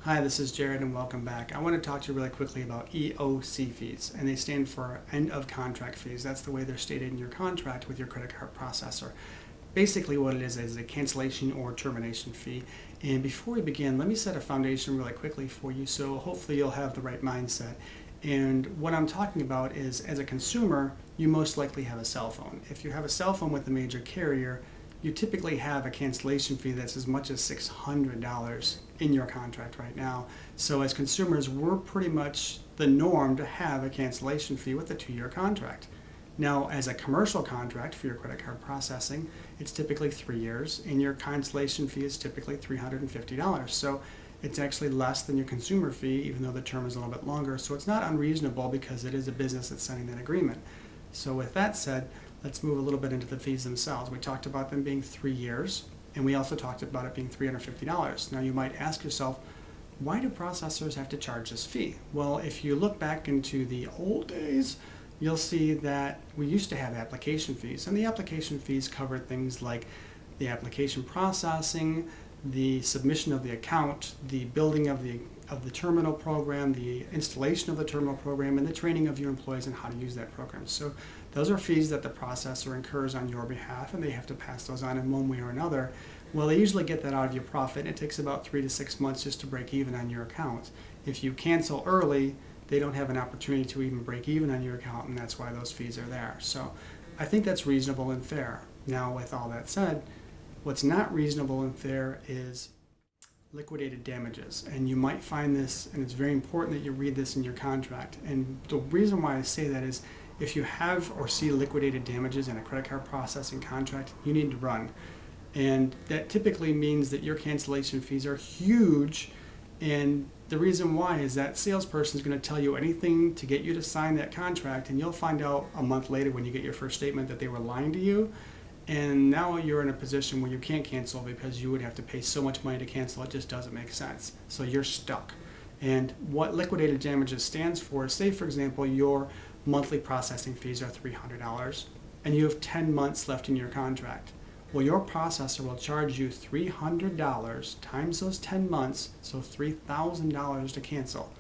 Hi, this is Jared and welcome back. I want to talk to you really quickly about EOC fees, and they stand for end of contract fees. That's the way they're stated in your contract with your credit card processor. Basically what it is a cancellation or termination fee. And before we begin, let me set a foundation really quickly for you so hopefully you'll have the right mindset. And what I'm talking about is, as a consumer, you most likely have a cell phone. If you have a cell phone with a major carrier, you typically have a cancellation fee that's as much as $600 in your contract right now. So as consumers, we're pretty much the norm to have a cancellation fee with a 2-year contract. Now, as a commercial contract for your credit card processing, it's typically 3 years, and your cancellation fee is typically $350. So it's actually less than your consumer fee, even though the term is a little bit longer. So it's not unreasonable because it is a business that's signing that agreement. So with that said, let's move a little bit into the fees themselves. We talked about them being 3 years, and we also talked about it being $350. Now you might ask yourself, why do processors have to charge this fee? Well, if you look back into the old days, you'll see that we used to have application fees, and the application fees covered things like the application processing, the submission of the account, the building of the terminal program, the installation of the terminal program, and the training of your employees on how to use that program. So those are fees that the processor incurs on your behalf, and they have to pass those on in one way or another. Well, they usually get that out of your profit, and it takes about 3 to 6 months just to break even on your account. If you cancel early, they don't have an opportunity to even break even on your account, and that's why those fees are there. So I think that's reasonable and fair. Now, with all that said, what's not reasonable and fair is liquidated damages. And you might find this, and it's very important that you read this in your contract. And the reason why I say that is if you have or see liquidated damages in a credit card processing contract, you need to run. And that typically means that your cancellation fees are huge. And the reason why is that salesperson is going to tell you anything to get you to sign that contract, and you'll find out a month later when you get your first statement that they were lying to you. And now you're in a position where you can't cancel because you would have to pay so much money to cancel, it just doesn't make sense. So you're stuck. And what liquidated damages stands for is, say for example, your monthly processing fees are $300 and you have 10 months left in your contract. Well, your processor will charge you $300 times those 10 months, so $3,000 to cancel.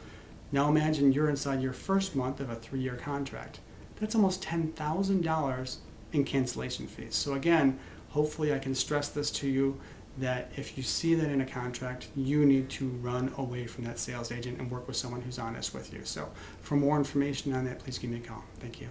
Now imagine you're inside your first month of a 3-year contract. That's almost $10,000 in cancellation fees. So again, hopefully I can stress this to you, that if you see that in a contract, you need to run away from that sales agent and work with someone who's honest with you. So for more information on that, please give me a call. Thank you.